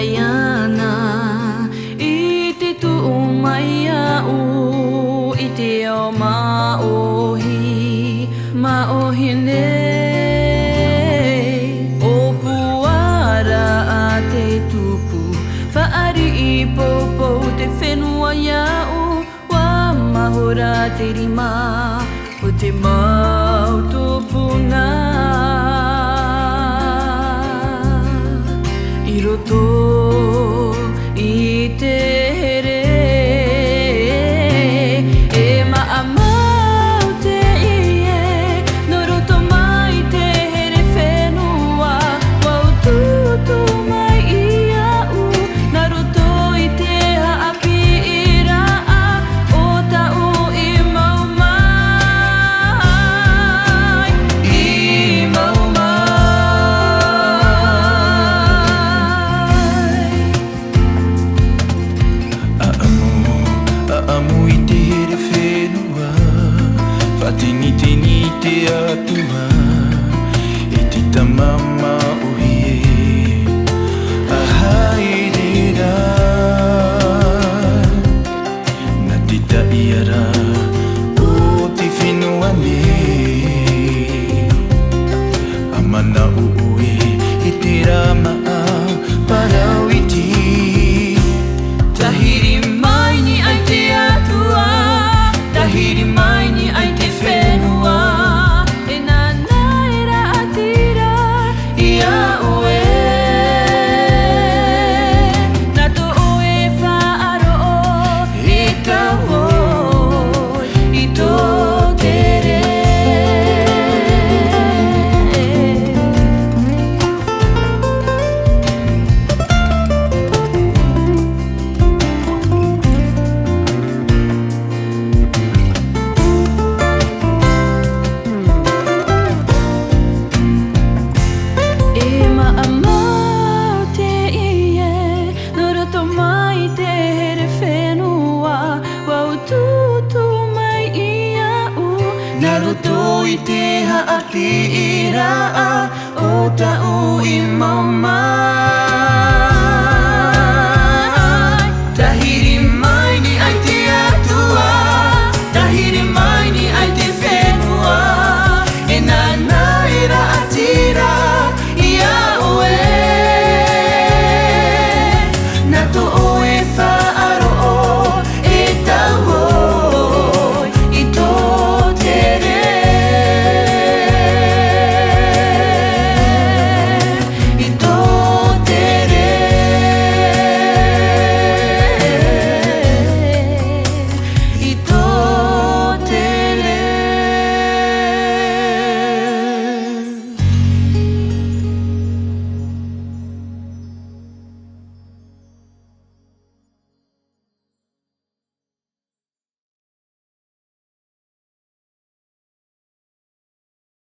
ayana I te tu'u mai a'u I te ao maohi nei O puara a te tupu Whaari I poupou te whenua ia'u Wa mahora te rima O te mau tupuna I roto I te here E maamau te ie No roto mai te here whenua Wau tutu mai I a'u Na roto I te haapi I raa O tau I mau mai I mau Aamu I te here whenua Whatingi te atua E te tamama ohi e Ahaerera Na te taiara O te whenua nei Amana ui I te rama parau I ti Tahiri mai ni ai te atua Tahiri mai ni ai te whenua E nana e ra atira I a'u e Na to oe whaaro'o I tau I tō tere Naruto I te haapi I raa O tau I mau mai